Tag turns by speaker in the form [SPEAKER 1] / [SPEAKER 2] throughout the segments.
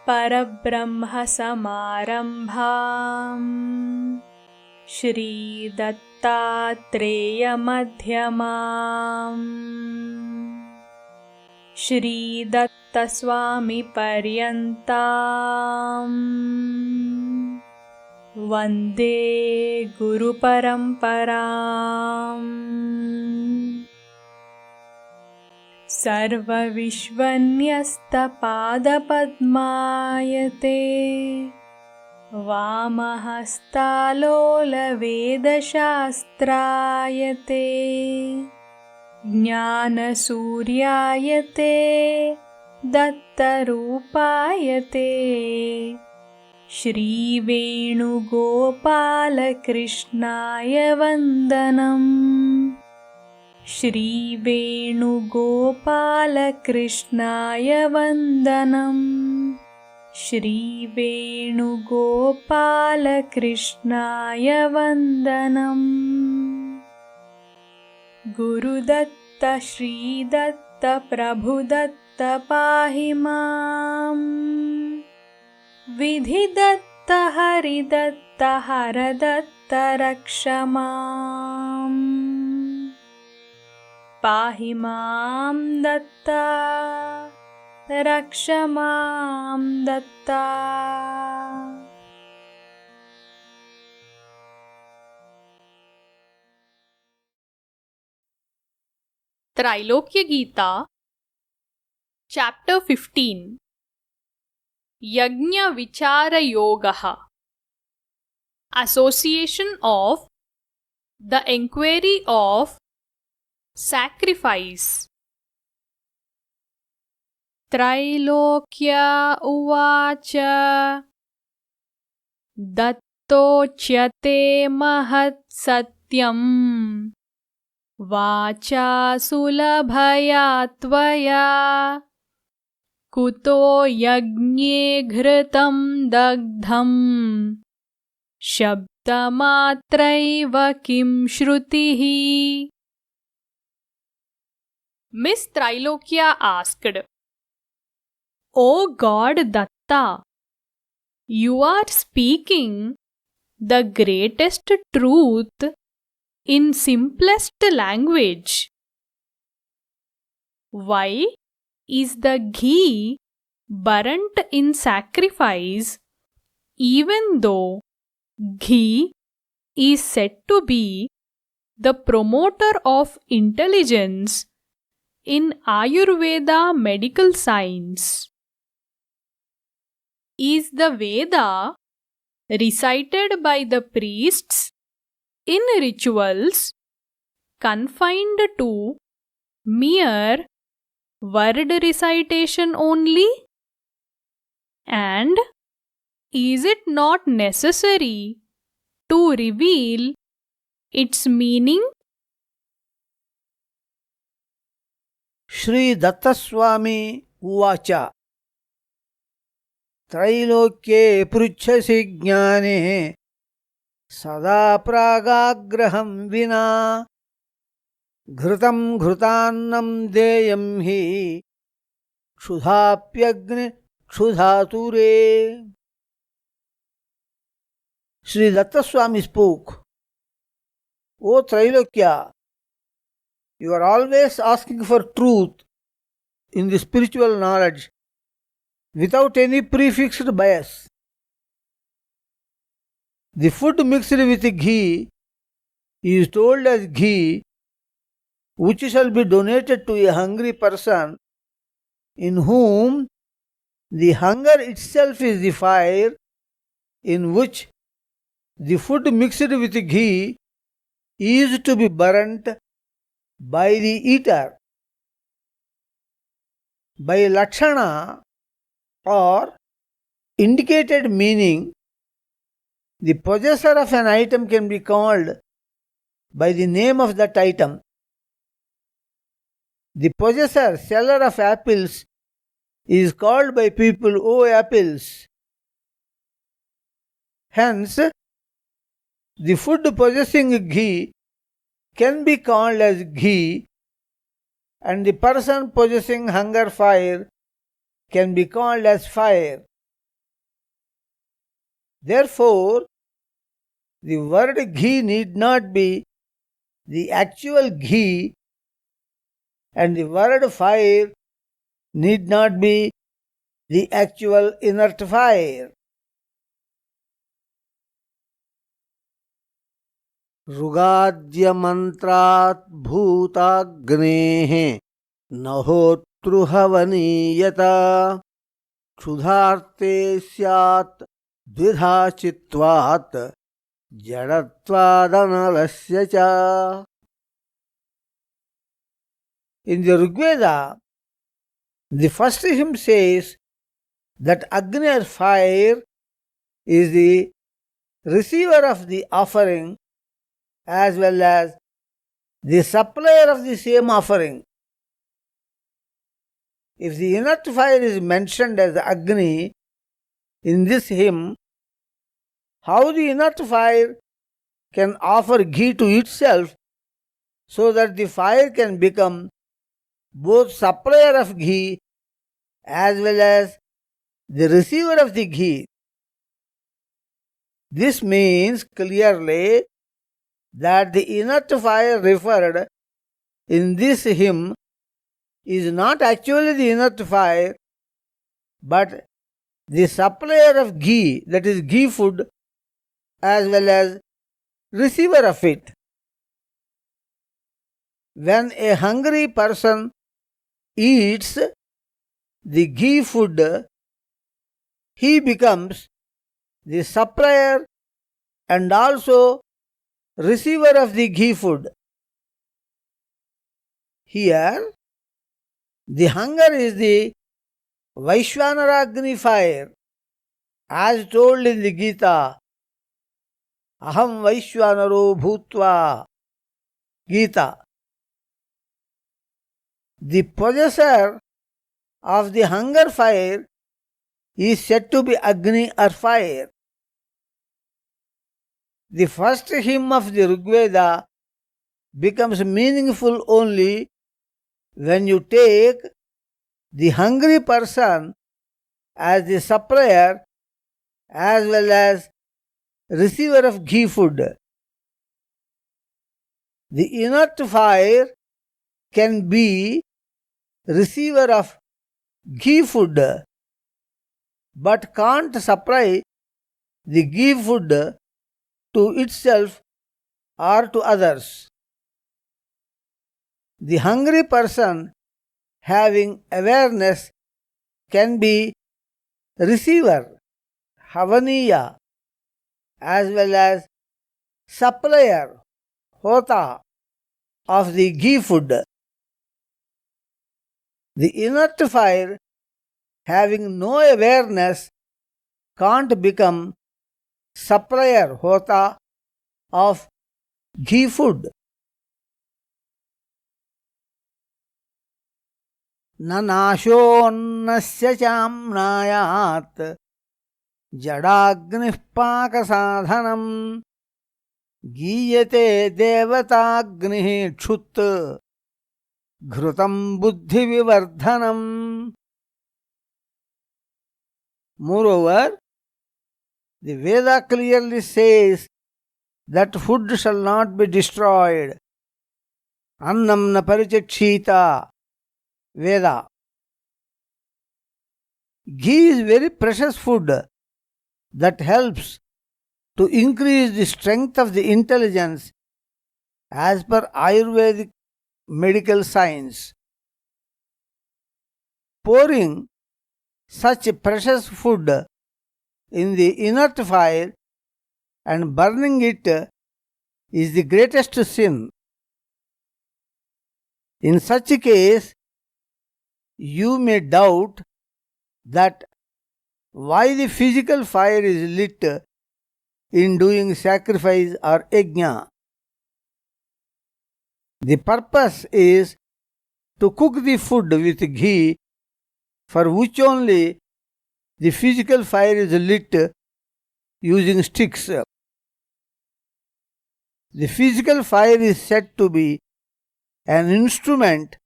[SPEAKER 1] परब्रह्म समारम्भाम् श्री दत्तात्रेय मध्यमाम् श्री दत्त स्वामी पर्यन्ताम् वन्दे गुरुपरम्पराम् सर्वविश्वन्यस्तपादपद्मायते वामहस्तालोलवेदशास्त्रायते ज्ञानसूर्यायते दत्तरूपायते श्रीवेणुगोपालकृष्णाय वन्दनम् श्रीवेणुगोपालकृष्णाय वन्दनम् श्रीवेणुगोपालकृष्णाय वन्दनम् गुरुदत्त श्रीदत्त प्रभुदत्त पाहि माम् विधिदत्त हरिदत्त हरदत्त रक्ष माम् पाहि मां दत्ता रक्ष मां Dutta.
[SPEAKER 2] Trailokya Gita, Chapter 15, Yajna Vichara Yogaha, Association of the Enquiry of Sacrifice.
[SPEAKER 1] Trailokya uvacha dattochyate mahat satyam vacha sulabhaya tvaya kuto yagne ghritam dagdham shabdamatraiva kim shrutihi.
[SPEAKER 2] Miss Trailokya asked,
[SPEAKER 1] O God Datta, you are speaking the greatest truth in simplest language. Why is the ghee burnt in sacrifice even though ghee is said to be the promoter of intelligence in Ayurveda medical science? Is the Veda recited by the priests in rituals confined to mere word recitation only? And is it not necessary to reveal its meaning?
[SPEAKER 3] Shri Datta Swami uvacha Trailokye pruchhasi jnane sada pragagraham vina ghrutam ghrutannam deyam hi kshudhapyagni kshudhature. Shri Datta Swami spoke, O Trailokya, you are always asking for truth in the spiritual knowledge without any prefixed bias. The food mixed with ghee is told as ghee, which shall be donated to a hungry person in whom the hunger itself is the fire in which the food mixed with ghee is to be burnt by the eater. By lakshana or indicated meaning, the possessor of an item can be called by the name of that item. The possessor, seller of apples, is called by people, O apples. Hence, the food possessing ghee can be called as ghee, and the person possessing hunger fire can be called as fire. Therefore, the word ghee need not be the actual ghee, and the word fire need not be the actual inert fire. ऋगाद्य मन्त्रात् भूताग्नेः न होतृहवनीयता क्षुधार्ते स्यात् द्विधा चित्वात् जडत्वादनलस्य च. In the Rigveda, the first hymn says that Agni or fire is the receiver of the offering as well as the supplier of the same offering. If the inert fire is mentioned as Agni in this hymn, how the inert fire can offer ghee to itself so that the fire can become both supplier of ghee as well as the receiver of the ghee? This means clearly that the inert fire referred in this hymn is not actually the inert fire, but the supplier of ghee, that is ghee food, as well as receiver of it. When a hungry person eats the ghee food, he becomes the supplier and also receiver of the ghee food. Here, the hunger is the Vaishvanaragni fire, as told in the Gita, Aham Vaishvanaro Bhutva, Gita. The possessor of the hunger fire is said to be Agni or fire. The first hymn of the Rigveda becomes meaningful only when you take the hungry person as the supplier as well as receiver of ghee food. The inert fire can be receiver of ghee food but can't supply the ghee food to itself or to others. The hungry person having awareness can be receiver, havaniya, as well as supplier, hota, of the ghee food. The inert fire having no awareness can't become supplier, hota, of ghee food. न नाशोऽन्नस्य चाम्नायात् जडाग्निः पाकसाधनम् गीयते देवताग्निः क्षुत् घृतं बुद्धिविवर्धनम्. Moreover, the Veda clearly says that food shall not be destroyed. Annam na parichakshita. Veda. Ghee is very precious food that helps to increase the strength of the intelligence as per Ayurvedic medical science. Pouring such precious food in the inert fire and burning it is the greatest sin. In such a case, you may doubt that why the physical fire is lit in doing sacrifice or yajna. The purpose is to cook the food with ghee, for which only the physical fire is lit using sticks. The physical fire is said to be an instrument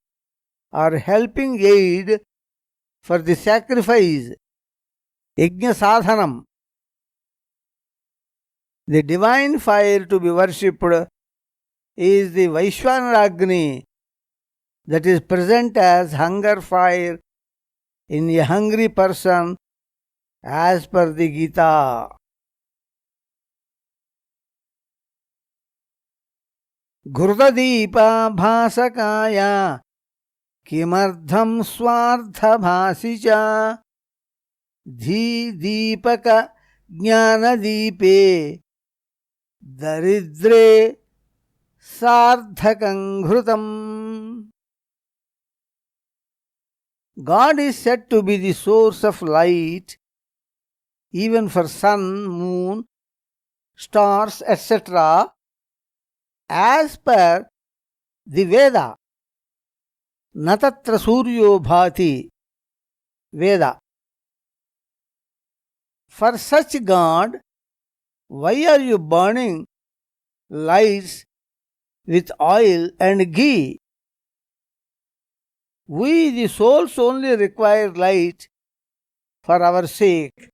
[SPEAKER 3] or helping aid for the sacrifice, yajna sadhanam. The divine fire to be worshipped is the Vaishvanaragni that is present as hunger fire in a hungry person as per the Gita. Ghrudadeepa bhasakaya kimardham swarthabhasi dhi deepaka jnanadeepe daridre sardhakam ghrutam. God is said to be the source of light even for sun, moon, stars, etc. as per the Veda. Natatra suryo bhati Veda. For such God, why are you burning lights with oil and ghee? We, the souls, only require light for our sake.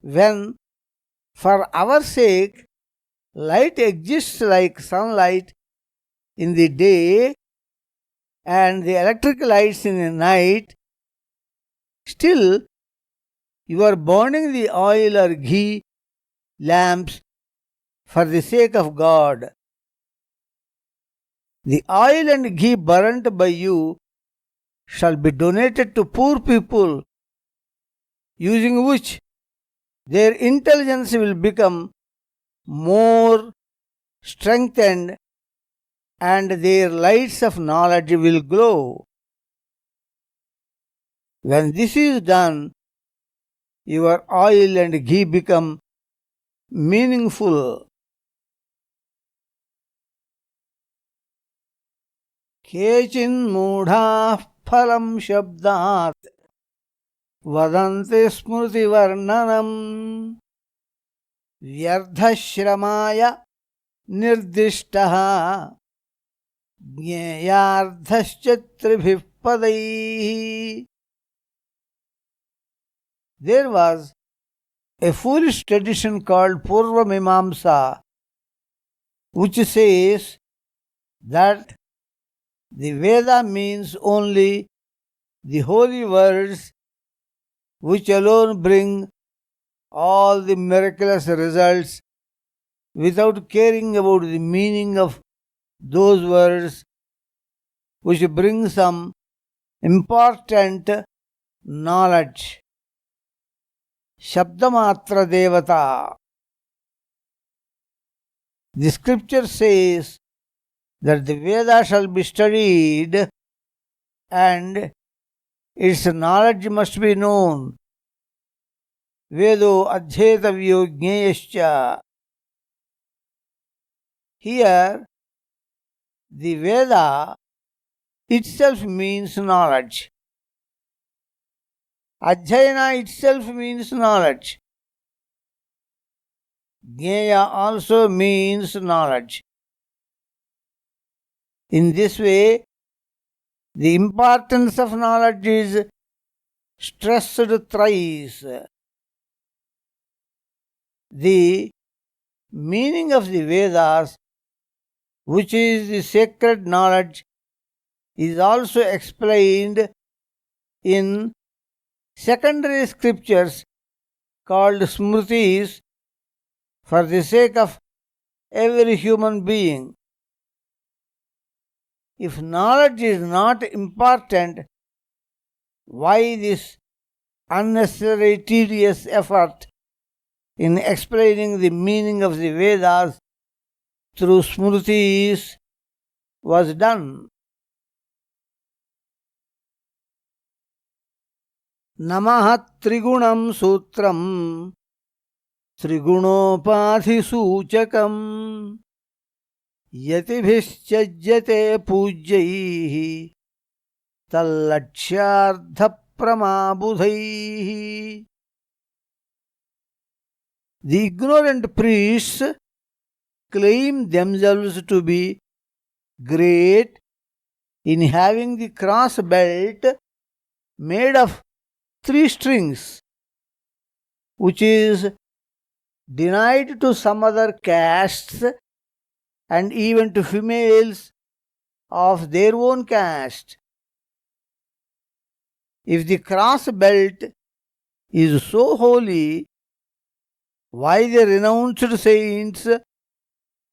[SPEAKER 3] When, for our sake, light exists like sunlight in the day and the electric lights in the night, still you are burning the oil or ghee lamps for the sake of God. The oil and ghee burnt by you shall be donated to poor people, using which their intelligence will become more strengthened and their lights of knowledge will glow. When this is done, your oil and ghee become meaningful. Kechin mudha phalam shabdat vadanti smriti varnanam vyardhashramaya nirdishtaha jneyardhaschyatribhih padaihi. There was a foolish tradition called Purva Mimamsa, which says that the Veda means only the holy words which alone bring all the miraculous results without caring about the meaning of those words which bring some important knowledge. Shabdamatra Devata. The scripture says that the Veda shall be studied and its knowledge must be known. Vedo adhyetavyo jneyascha. Here, the Veda itself means knowledge. Adhyayana itself means knowledge. Jnaya also means knowledge. In this way, the importance of knowledge is stressed thrice. The meaning of the Vedas, which is the sacred knowledge, is also explained in secondary scriptures called Smritis for the sake of every human being. If knowledge is not important, why this unnecessary tedious effort in explaining the meaning of the Vedas through Smritis was done? Namaha Trigunam Sutram Trigunopadhi Suchakam Yatibhischajyate Pujyaihi Tallachyardha Pramabudhaihi. The ignorant priests claim themselves to be great in having the cross belt made of 3 strings, which is denied to some other castes and even to females of their own caste. If the cross belt is so holy, why the renounced saints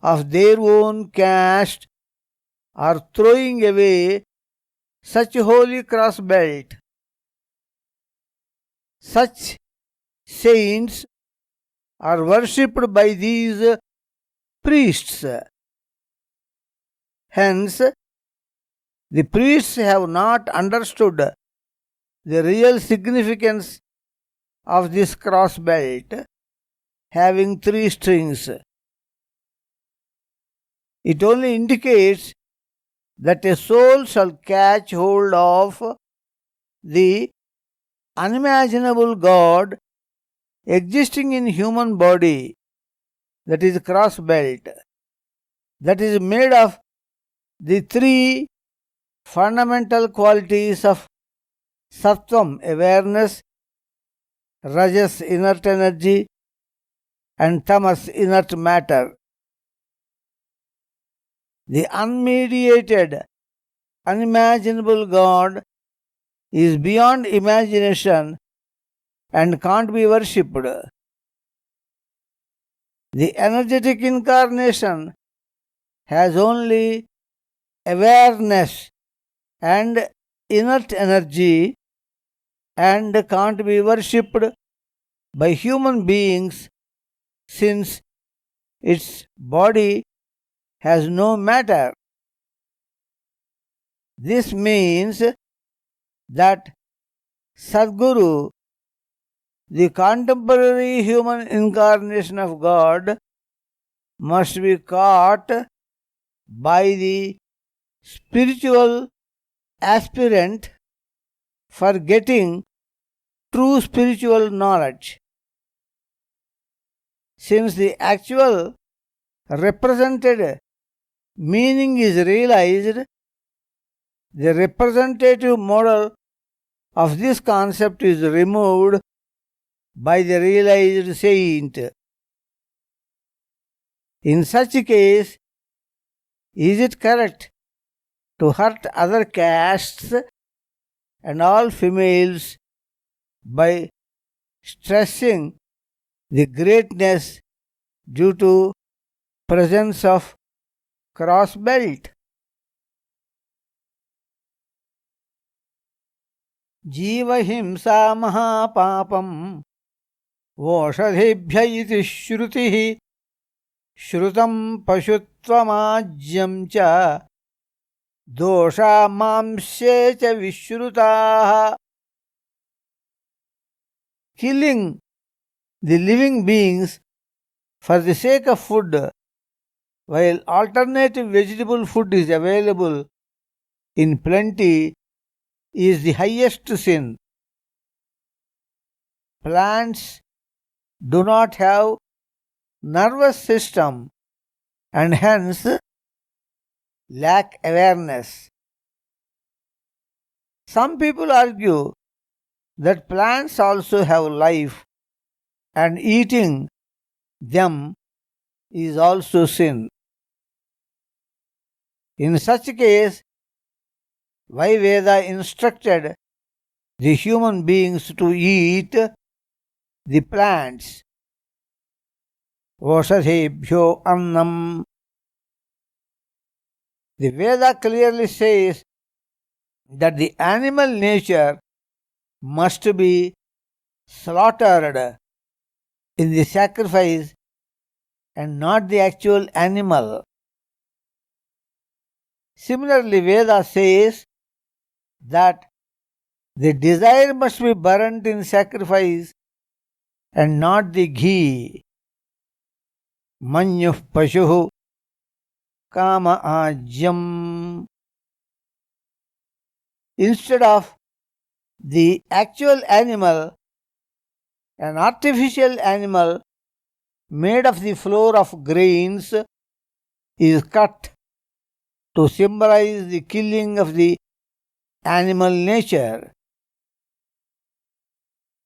[SPEAKER 3] of their own caste are throwing away such a holy cross belt? Such saints are worshipped by these priests. Hence, the priests have not understood the real significance of this cross belt having 3 strings. It only indicates that a soul shall catch hold of the unimaginable God existing in human body, that is cross belt, that is made of the 3 fundamental qualities of sattvam, awareness, rajas, inert energy, and tamas, inert matter. The unmediated, unimaginable God is beyond imagination and can't be worshipped. The energetic incarnation has only awareness and inert energy and can't be worshipped by human beings since its body has no matter. This means that Sadguru, the contemporary human incarnation of God, must be caught by the spiritual aspirant for getting true spiritual knowledge. Since the actual represented meaning is realized, the representative model of this concept is removed by the realized saint. In such a case, is it correct to hurt other castes and all females by stressing the greatness due to presence of cross belt? जीवहिंसा महापापम् वोषधेभ्य इति श्रुतिः श्रुतं पशुत्वमाज्यं च दोषा मांस्ये च विश्रुताः. Killing the living beings for the sake of food, while alternative vegetable food is available in plenty, is the highest sin. Plants do not have nervous system and hence lack awareness. Some people argue that plants also have life and eating them is also sin. In such a case, why Veda instructed the human beings to eat the plants? Oshadhebhyo annam. The Veda clearly says that the animal nature must be slaughtered in the sacrifice and not the actual animal. Similarly, Veda says that the desire must be burnt in sacrifice and not the ghee. Manyuh pashuhu kama ajyam. Instead of the actual animal, an artificial animal made of the flour of grains is cut to symbolize the killing of the animal nature.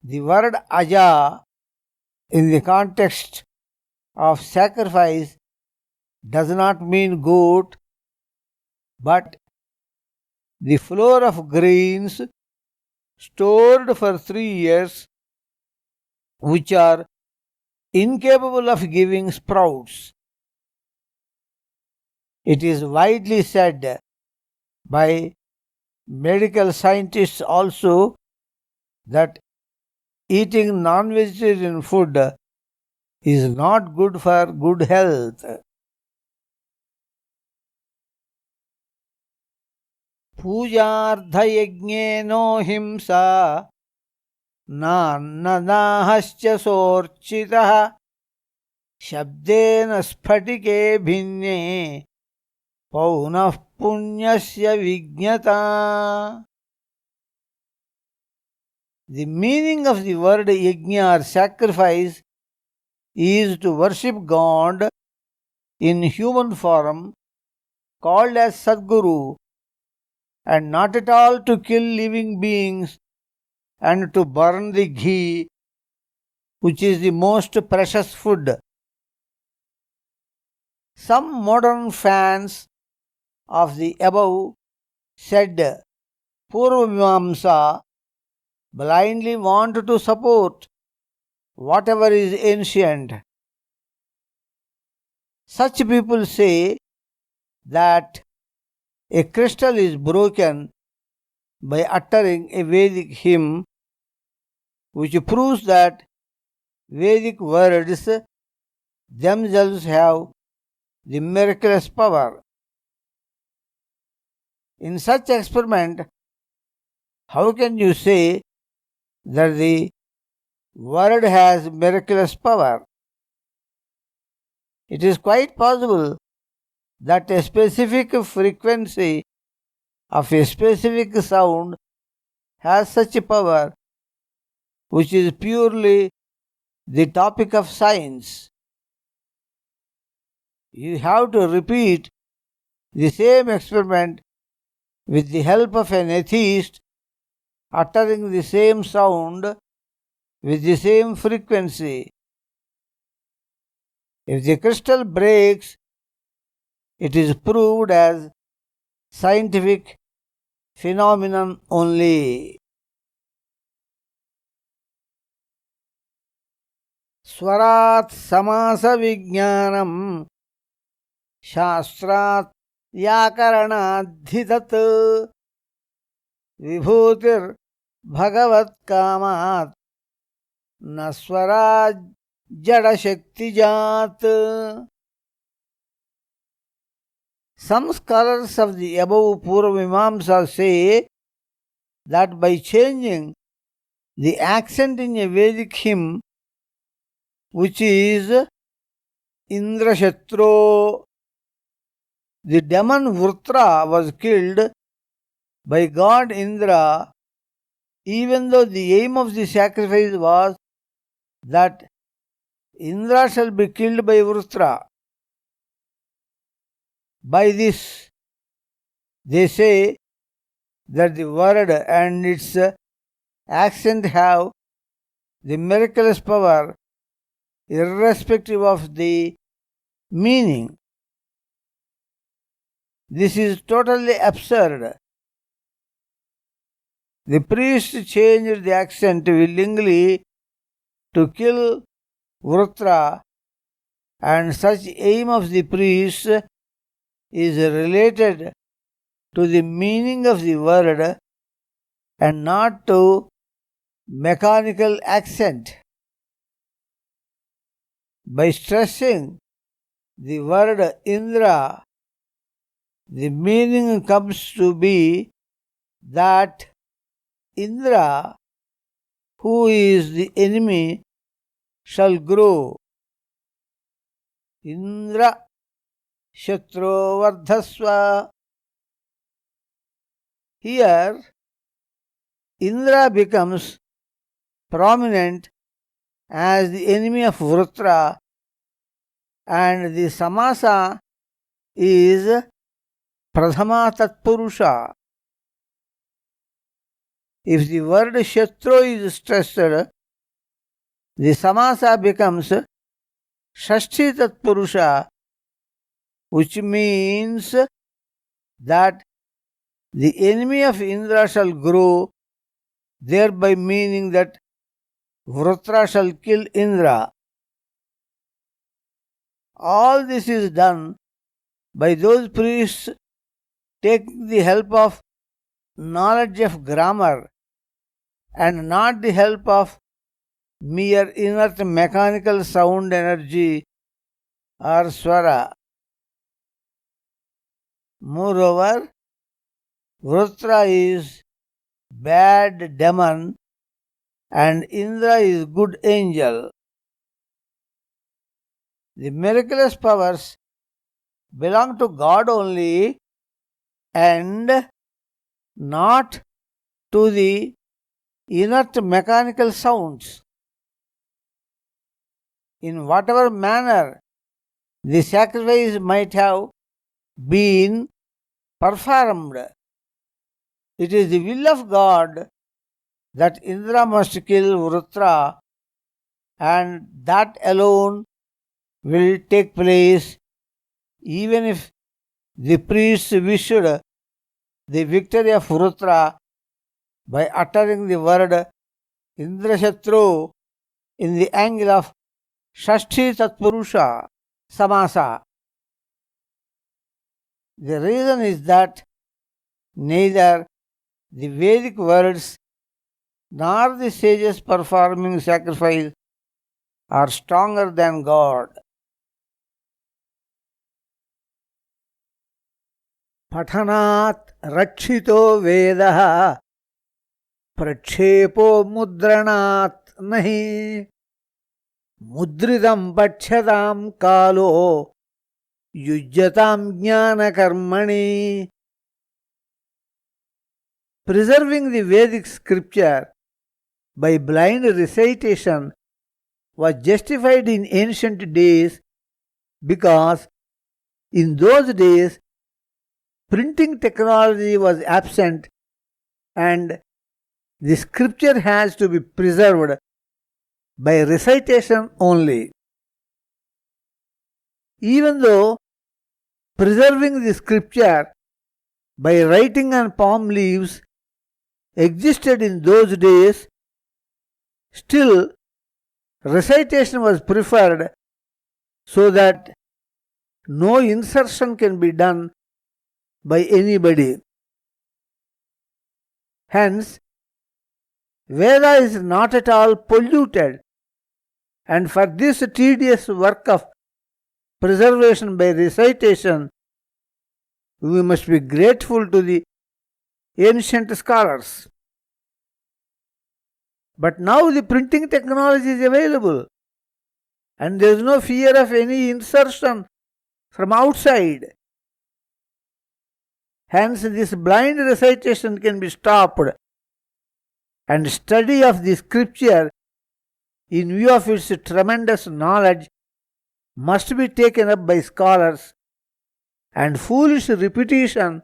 [SPEAKER 3] The word aja in the context of sacrifice does not mean goat, but the floor of grains stored for 3 years, which are incapable of giving sprouts. It is widely said by medical scientists also that eating non-vegetarian food is not good for good health. पूजार्थयज्ञेनो हिंसा नान्नदाहश्च सोर्चितः शब्देन स्फटिके भिन्ने पौनः पुण्यस्य विज्ञता. The meaning of the word yajna or sacrifice is to worship God in human form, called as Sadguru, and not at all to kill living beings and to burn the ghee, which is the most precious food. Some modern fans of the above said Purvamamsa blindly want to support whatever is ancient. Such people say that a crystal is broken by uttering a Vedic hymn, which proves that Vedic words themselves have the miraculous power. In such experiment, how can you say that the word has miraculous power? It is quite possible that a specific frequency of a specific sound has such a power, which is purely the topic of science. You have to repeat the same experiment with the help of an atheist uttering the same sound with the same frequency. If the crystal breaks, it is proved as scientific phenomenon only. Swarat samasa vijnanam shastrat yakaranaddhitat vibhutir bhagavat kamat naswaraj jada shakti jat. Some scholars of the above Purvamamsa say that by changing the accent in a Vedic hymn, which is Indrashatro, the demon Vrutra was killed by god Indra, even though the aim of the sacrifice was that Indra shall be killed by Vrutra. By this, they say that the word and its accent have the miraculous power irrespective of the meaning. This is totally absurd. The priest changed the accent willingly to kill Vrutra, and such aim of the priest is related to the meaning of the word and not to mechanical accent. By stressing the word Indra, the meaning comes to be that Indra, who is the enemy, shall grow. Indra Shatro Vardhasva. Here, Indra becomes prominent as the enemy of Vrutra, and the samasa is Pradhama Tatpurusha. If the word Shatru is stressed, the samasa becomes Shashti Tatpurusha, which means that the enemy of Indra shall grow, thereby meaning that Vratra shall kill Indra. All this is done by those priests taking the help of knowledge of grammar and not the help of mere inert mechanical sound energy or swara. Moreover, Vratra is bad demon and Indra is good angel. The miraculous powers belong to God only and not to the inert mechanical sounds. In whatever manner the sacrifice might have been performed, it is the will of God that Indra must kill Vratra, and that alone will take place even if the priests wished the victory of Vratra by uttering the word Indrashatru in the angle of Shashti Tatpurusha Samasa. The reason is that neither the Vedic words nor the sages performing sacrifice are stronger than God. Pathanat rakshito vedah prakshepo mudranat nahi mudridam bachyatam kalo yujyatam jnana karmani. Preserving the Vedic scripture by blind recitation was justified in ancient days because in those days printing technology was absent and the scripture has to be preserved by recitation only. Even though preserving the scripture by writing on palm leaves existed in those days, still recitation was preferred so that no insertion can be done by anybody. Hence, Veda is not at all polluted, and for this tedious work of preservation by recitation, we must be grateful to the ancient scholars. But now the printing technology is available, and there is no fear of any insertion from outside. Hence, this blind recitation can be stopped, and study of the scripture in view of its tremendous knowledge must be taken up by scholars, and foolish repetition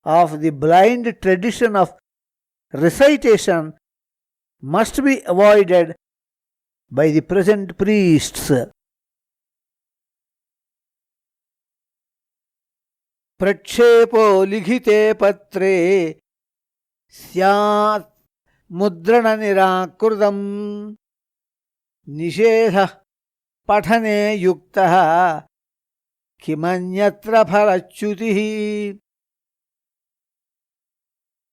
[SPEAKER 3] of the blind tradition of recitation must be avoided by the present priests. Prakshepo likhite patre syat mudrana nirakurdam nishedha pathane yuktaha kimanyatra phalachyutihi.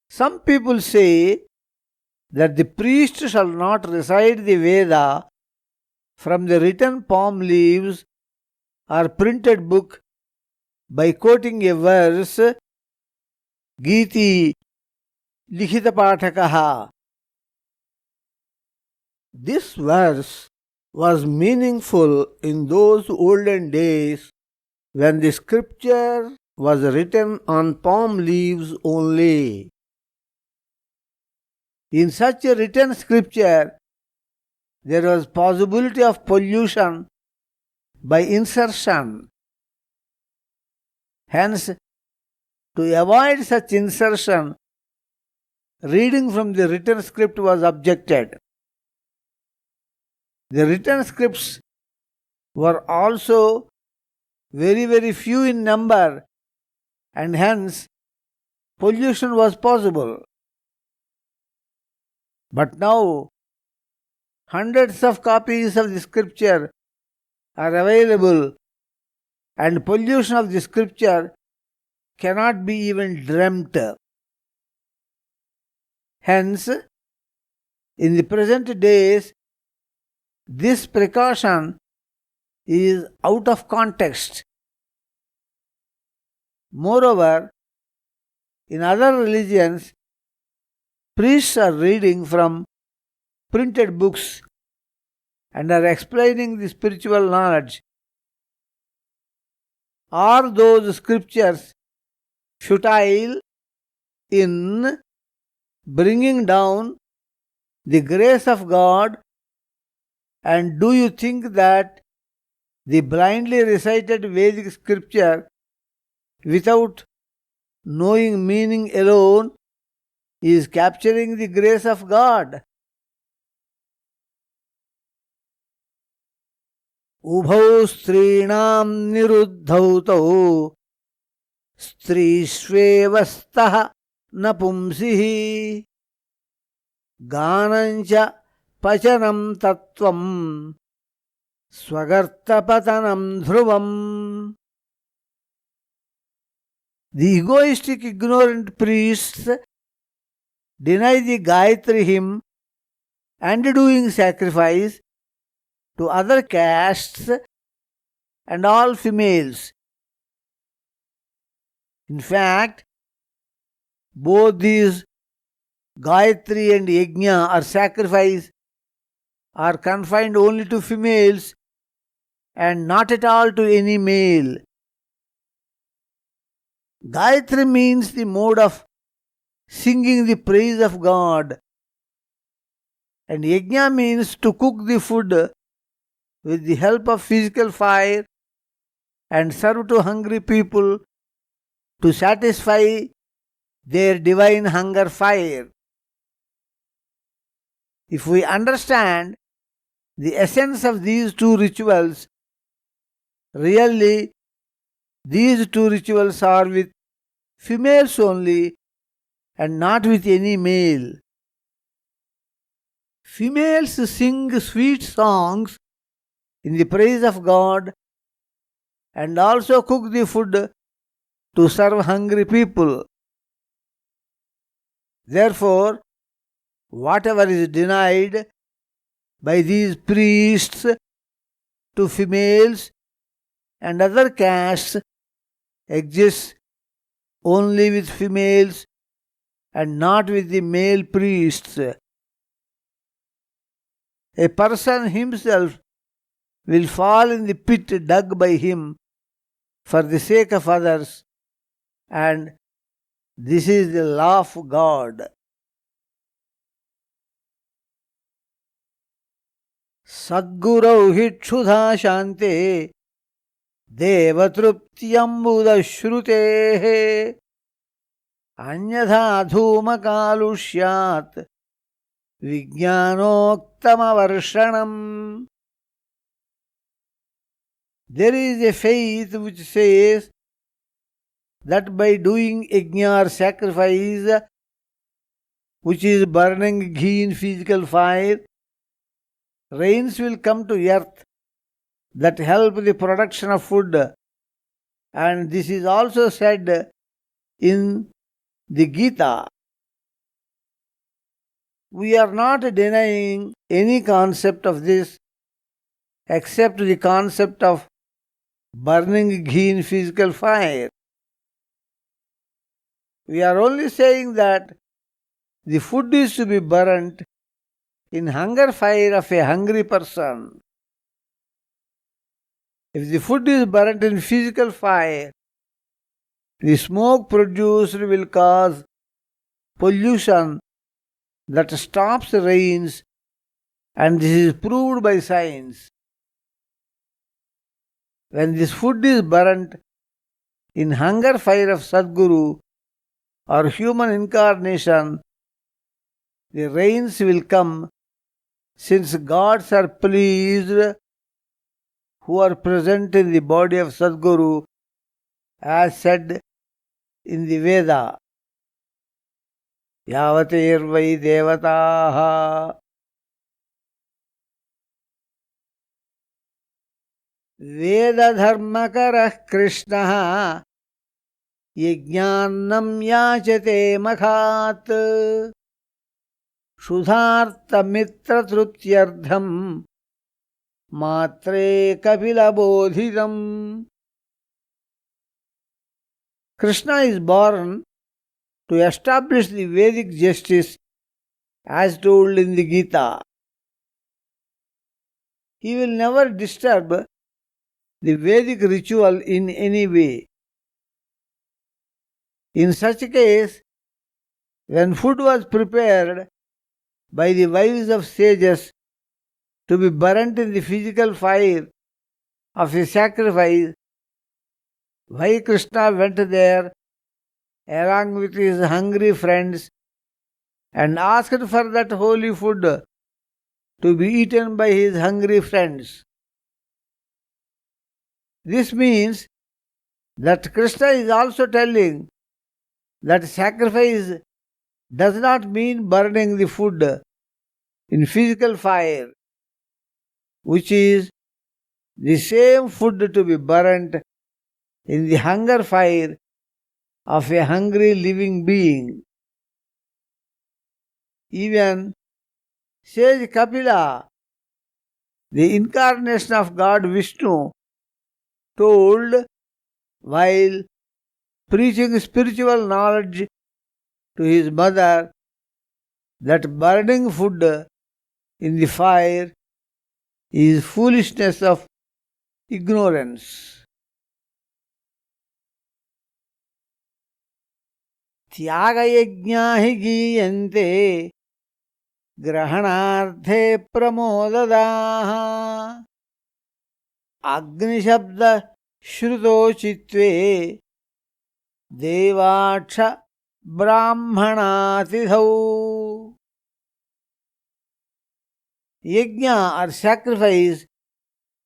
[SPEAKER 3] Some people say that the priest shall not recite the Veda from the written palm leaves or printed book by quoting a verse, Gīti likhita pathakaha. This verse was meaningful in those olden days when the scripture was written on palm leaves only. In such a written scripture, there was possibility of pollution by insertion. Hence, to avoid such insertion, reading from the written script was objected. The written scripts were also very, very few in number, and hence pollution was possible. But now hundreds of copies of the scripture are available, and pollution of the scripture cannot be even dreamt. Hence, in the present days, this precaution is out of context. Moreover, in other religions, priests are reading from printed books and are explaining the spiritual knowledge. Are those scriptures futile in bringing down the grace of God? And do you think that the blindly recited Vedic scripture without knowing meaning alone is capturing the grace of God? Ubhau strinam niruddhautau strishvevastah napumsihi ganancha pacanam tattvam swagartapatanam dhruvam. The egoistic, ignorant priests deny the Gayatri hymn and doing sacrifice to other castes and all females. In fact, both these Gayatri and Yajna or sacrifice are confined only to females and not at all to any male. Gayatri means the mode of singing the praise of God, and Yajna means to cook the food with the help of physical fire and serve to hungry people to satisfy their divine hunger fire. If we understand the essence of these two rituals, really these two rituals are with females only and not with any male. Females sing sweet songs in the praise of God and also cook the food to serve hungry people. Therefore, whatever is denied by these priests to females and other castes exists only with females and not with the male priests. A person himself will fall in the pit dug by him for the sake of others, and this is the law of God. Sadgurau hitshudha shante devatruptiyambuda shrutehe anyadha dhumakalushyat vijnanoktamavarsanam. There is a faith which says that by doing yajna or sacrifice, which is burning ghee in physical fire, rains will come to earth that help the production of food. And this is also said in the Gita. We are not denying any concept of this except the concept of burning ghee in physical fire. We are only saying that the food is to be burnt in hunger fire of a hungry person. If the food is burnt in physical fire, the smoke produced will cause pollution that stops rains, and this is proved by science. When this food is burnt in hunger fire of Sadguru or human incarnation, the rains will come, since gods are pleased who are present in the body of Sadguru, as said in the Veda. Yavatirvai devataha Veda dharmakarah Krishnaha Yajnannam yachate makhat Shudhartha mitra truptyardham Matre kapila bodhidam. Krishna is born to establish the Vedic justice as told in the Gita. He will never disturb the Vedic ritual in any way. In such a case, when food was prepared by the wives of sages to be burnt in the physical fire of a sacrifice, why Krishna went there along with his hungry friends and asked for that holy food to be eaten by his hungry friends? This means that Krishna is also telling that sacrifice does not mean burning the food in physical fire, which is the same food to be burnt in the hunger fire of a hungry living being. Even sage Kapila, the incarnation of God Vishnu, told while preaching spiritual knowledge to his mother that burning food in the fire is foolishness of ignorance. Tyagayajna hi giyante grahanarthe pramodadaha agnishabda shruto chitve devaksha brahmanatidhau. Yajna or sacrifice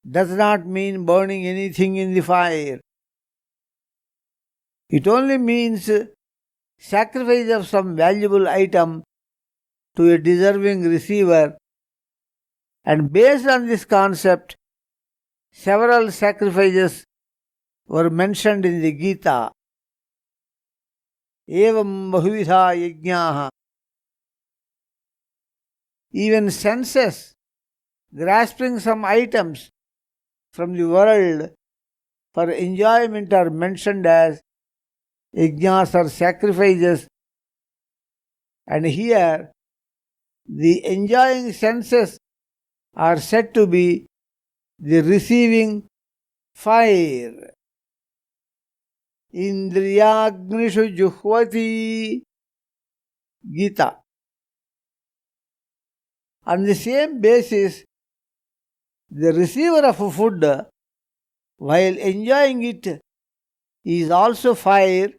[SPEAKER 3] does not mean burning anything in the fire. It only means sacrifice of some valuable item to a deserving receiver, and based on this concept, several sacrifices were mentioned in the Gita. Evam bahuvidha yajnaha. Even senses grasping some items from the world for enjoyment are mentioned as yajnas or sacrifices, and here the enjoying senses are said to be the receiving fire. Indriyagnishu juhvati Gita. On the same basis, the receiver of food, while enjoying it, is also fire,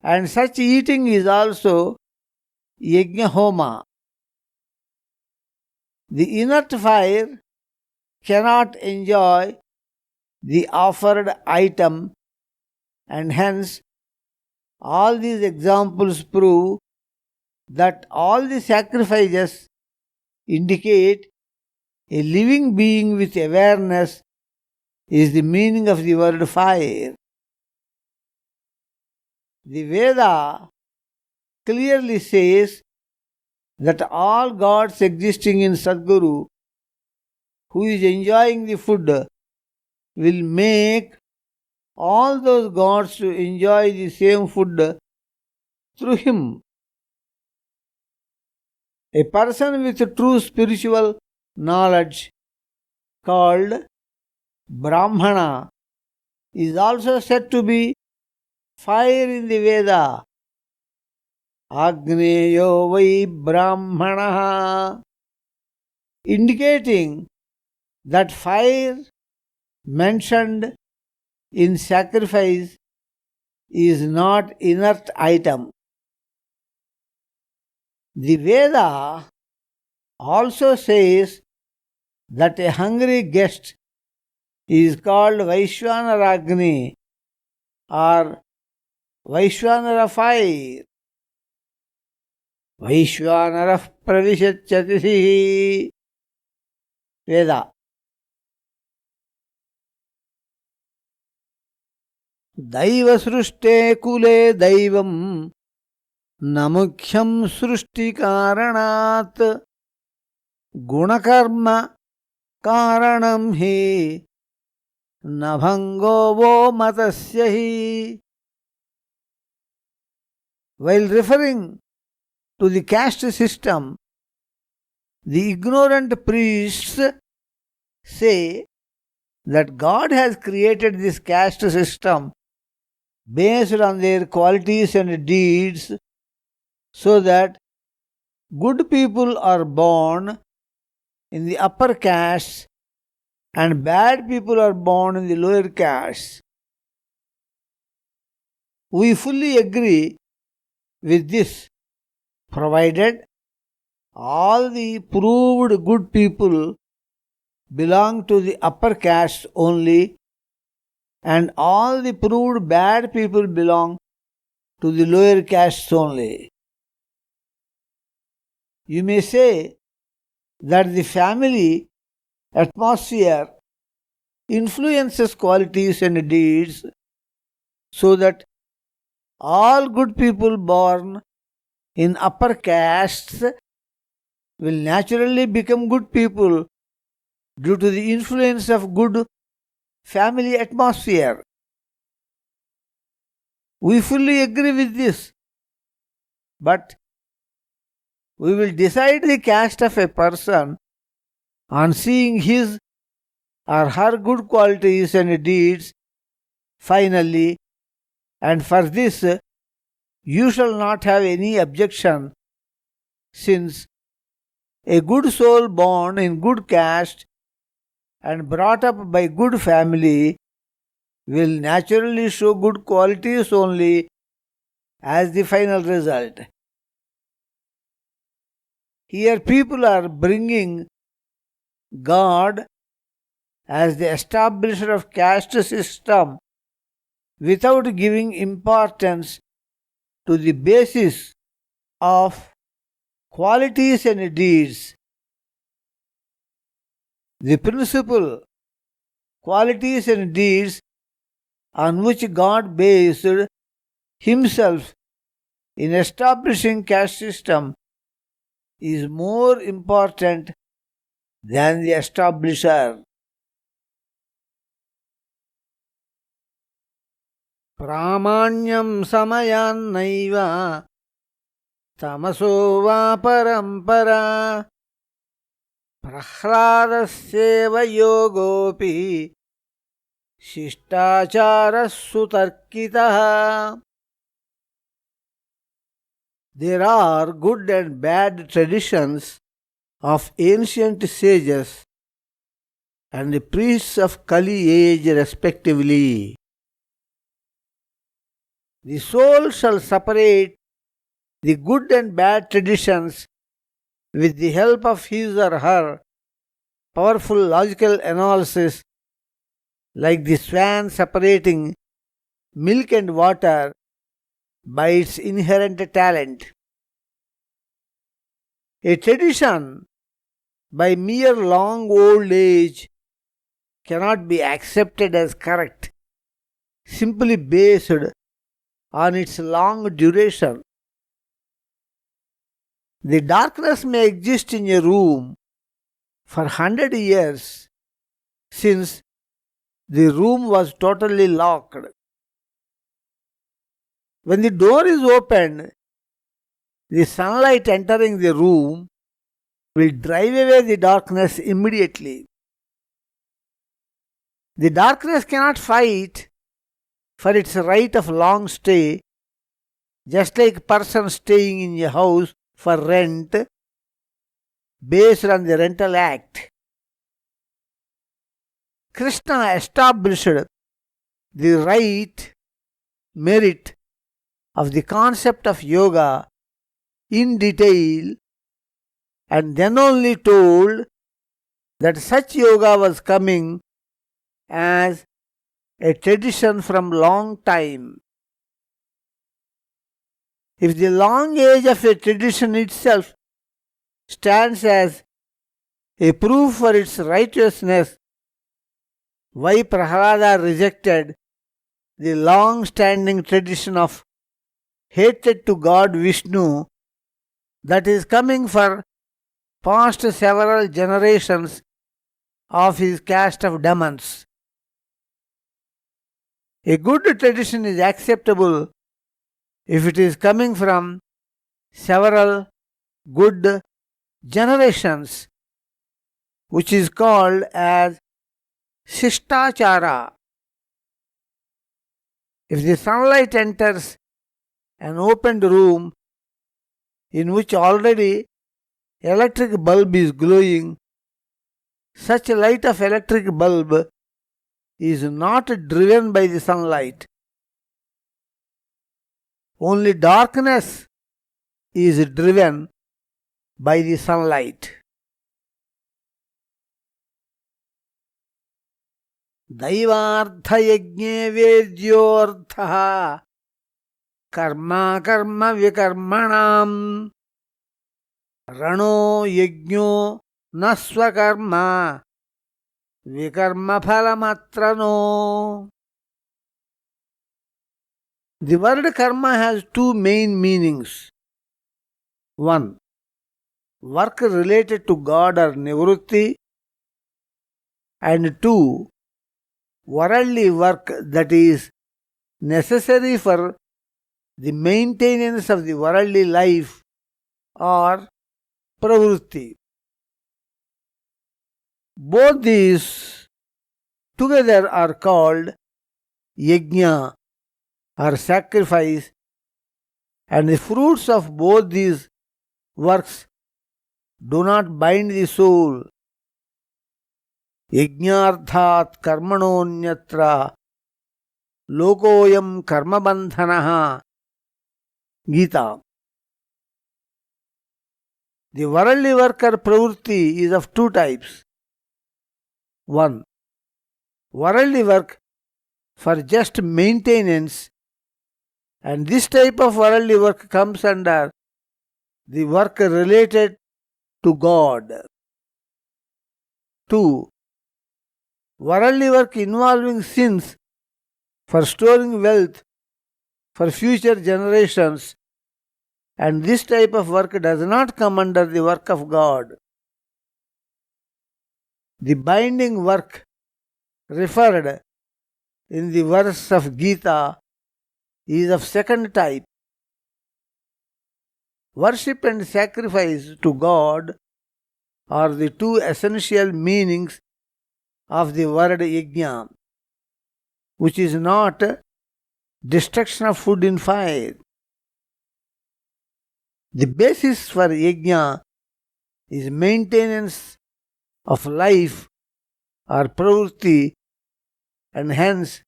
[SPEAKER 3] and such eating is also yajna homa. The inert fire cannot enjoy the offered item, and hence all these examples prove that all the sacrifices indicate a living being with awareness is the meaning of the word fire. The Veda clearly says that all gods existing in Sadguru, who is enjoying the food, will make all those gods to enjoy the same food through him. A person with true spiritual knowledge, called Brahmana, is also said to be fire in the Veda. Agneyo vai Brahmana, indicating that fire mentioned in sacrifice is not inert item. The Veda also says that a hungry guest is called Vaishwanaragni or Vaishwanara fire. Vaishwanara pravishyati Veda. Daiva srushte kule daivam namukhyam srushti karanat gunakarma karanam hi nabhango vo matasya hi. While referring to the caste system, the ignorant priests say that God has created this caste system based on their qualities and deeds so that good people are born in the upper castes and bad people are born in the lower castes. We fully agree with this, provided all the proved good people belong to the upper caste only and all the proved bad people belong to the lower castes only. You may say that the family atmosphere influences qualities and deeds so that all good people born in upper castes will naturally become good people due to the influence of good family atmosphere. We fully agree with this, but we will decide the caste of a person on seeing his or her good qualities and deeds finally, and for this you shall not have any objection, since a good soul born in good caste and brought up by good family will naturally show good qualities only as the final result. Here people are bringing God as the establisher of caste system without giving importance to the basis of qualities and deeds. The principle, qualities and deeds on which God based Himself in establishing caste system is more important than the establisher. Pramanyam samayannaiva tamaso va parampara prahladasyeva yogopi shishtacharas sutarkitaha. There are good and bad traditions of ancient sages and the priests of Kali age respectively. The soul shall separate the good and bad traditions with the help of his or her powerful logical analysis, like the swan separating milk and water by its inherent talent. A tradition by mere long old age cannot be accepted as correct simply based on its long duration. The darkness may exist in a room for 100 years since the room was totally locked. When the door is opened, the sunlight entering the room will drive away the darkness immediately. The darkness cannot fight for its right of long stay, just like a person staying in a house for rent based on the rental act. Krishna established the right merit of the concept of yoga in detail and then only told that such yoga was coming as a tradition from long time. If the long age of a tradition itself stands as a proof for its righteousness, why Prahlada rejected the long-standing tradition of hatred to God Vishnu that is coming for past several generations of his caste of demons? A good tradition is acceptable if it is coming from several good generations, which is called as Shishtachara. If the sunlight enters an opened room in which already electric bulb is glowing, such a light of electric bulb is not driven by the sunlight. Only darkness is driven by the sunlight. Daivartha yajñe vedyortha karma karma vikarmanam rano yajño nasvakarma vikarma phalamatrano. The word karma has two main meanings. One, work related to God or nivrutti, and two, worldly work that is necessary for the maintenance of the worldly life or pravrutti. Both these together are called yajna or sacrifice, and the fruits of both these works do not bind the soul. Yajñarthat karmanonyatra lokoyam karmabandhanaha. Gita. The worldly work or pravrutti is of two types. One, worldly work for just maintenance, and this type of worldly work comes under the work related to God. 2. Worldly work involving sins for storing wealth for future generations, and this type of work does not come under the work of God. The binding work referred in the verse of Gita is of second type. Worship and sacrifice to God are the two essential meanings of the word yajna, which is not destruction of food in fire. The basis for yajna is maintenance of life or pravrutti, and hence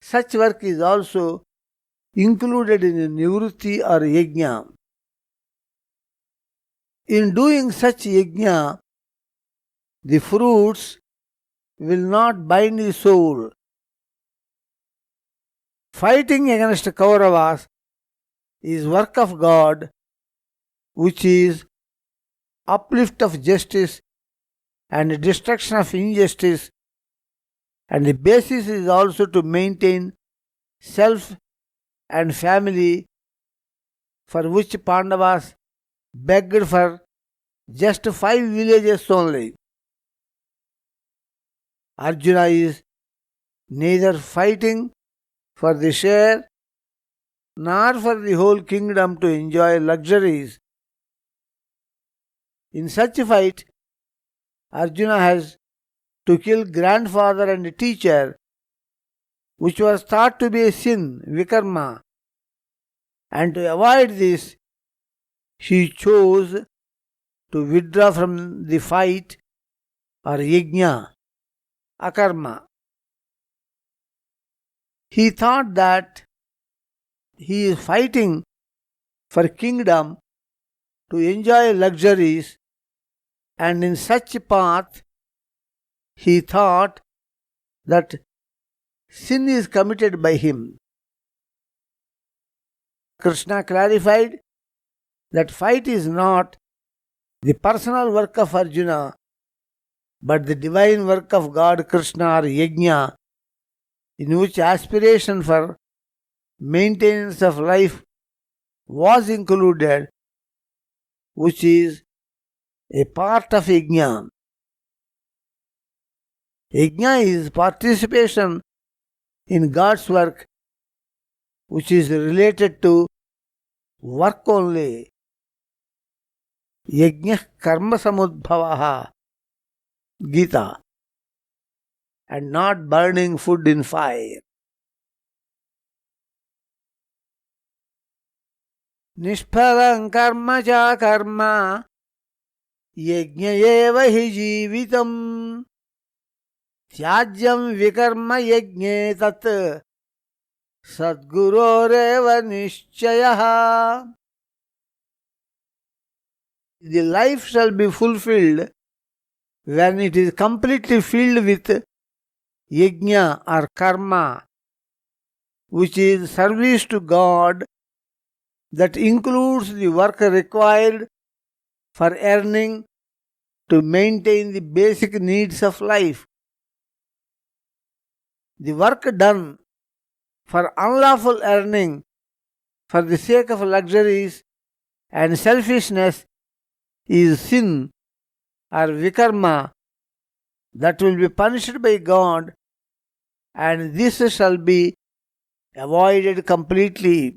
[SPEAKER 3] such work is also included in nivrutti or yajna. In doing such yajna, the fruits will not bind the soul. Fighting against Kauravas is work of God, which is uplift of justice and destruction of injustice, and the basis is also to maintain self and family, for which Pandavas begged for just 5 villages only. Arjuna is neither fighting for the share nor for the whole kingdom to enjoy luxuries. In such a fight, Arjuna has to kill grandfather and teacher, which was thought to be a sin, vikarma, and to avoid this, he chose to withdraw from the fight or yajna, akarma. He thought that he is fighting for kingdom to enjoy luxuries, and in such a path he thought that sin is committed by him. Krishna clarified that fight is not the personal work of Arjuna, but the divine work of God Krishna or Yajna, in which aspiration for maintenance of life was included, which is a part of Yajna. Yajna is participation in God's work, which is related to work only. Yajna karma samudbhavaha, Gita, and not burning food in fire. Nishphalam karma cha karma, yajna eva hi jeevitam, tyajyam vikarma yajne tat, sadguroreva nishchayaha. The life shall be fulfilled when it is completely filled with yajna or karma, which is service to God, that includes the work required for earning to maintain the basic needs of life. The work done for unlawful earning for the sake of luxuries and selfishness is sin or vikarma that will be punished by God, and this shall be avoided completely.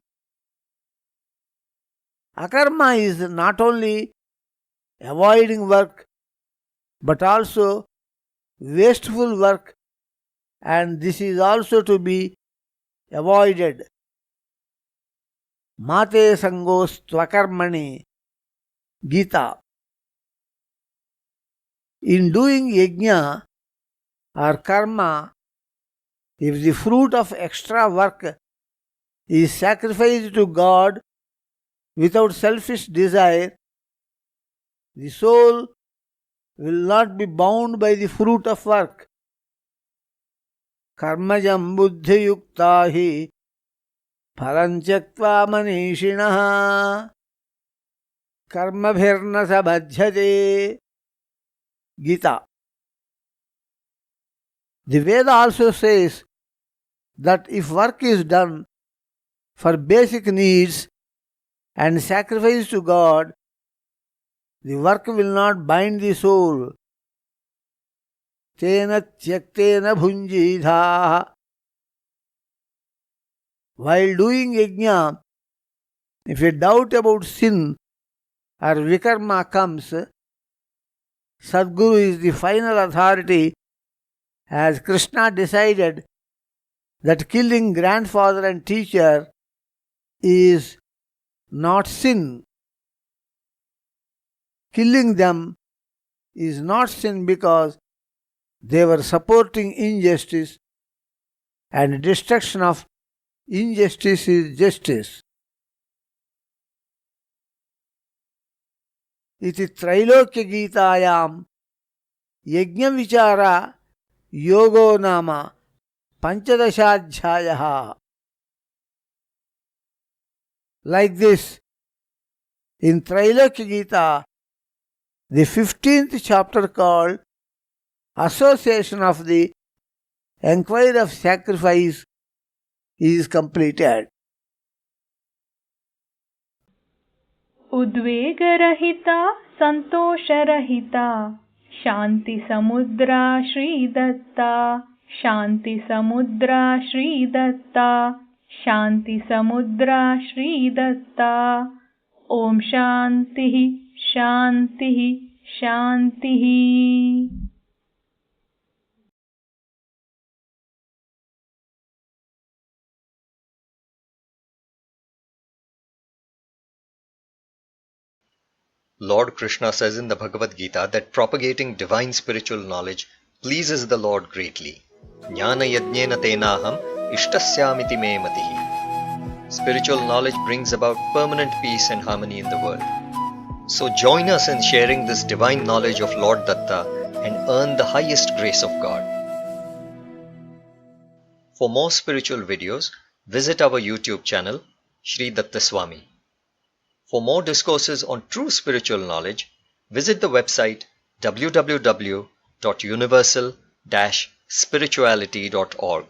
[SPEAKER 3] Akarma is not only avoiding work but also wasteful work, and this is also to be avoided. Mate sangos tvakarmani, Gita. In doing yajna or karma, if the fruit of extra work is sacrificed to God without selfish desire, the soul will not be bound by the fruit of work. Karmajam buddhi yukta hi phalam tyaktva manishinaha karmabhirna sabhajyate, Gita. The Veda also says that if work is done for basic needs and sacrifice to God, the work will not bind the soul. Tena tyaktena bhunjidha. While doing yajna, if a doubt about sin or vikarma comes, Sadguru is the final authority, as Krishna decided that killing grandfather and teacher is not sin. Killing them is not sin because they were supporting injustice, and destruction of injustice is justice. Iti Trailokya Gītāyam Yajna Vichara Yogo Nama Panchadashadhyāyaha. Like this, in Trailokya Gita, the 15th chapter called Association of the Enquiry of Sacrifice is completed.
[SPEAKER 1] उद्वेगरहिता संतोषरहिता शांति समुद्रा श्री दत्ता, शांति समुद्रा श्री दत्ता, शांति समुद्रा श्री दत्ता। ओम शांति शांति शांति।
[SPEAKER 4] Lord Krishna says in the Bhagavad Gita that propagating divine spiritual knowledge pleases the Lord greatly. Jnana yajnena tenaham ishtasyamiti me matihi. Spiritual knowledge brings about permanent peace and harmony in the world. So join us in sharing this divine knowledge of Lord Datta and earn the highest grace of God. For more spiritual videos, visit our YouTube channel, Shri Datta Swami. For more discourses on true spiritual knowledge, visit the website www.universal-spirituality.org.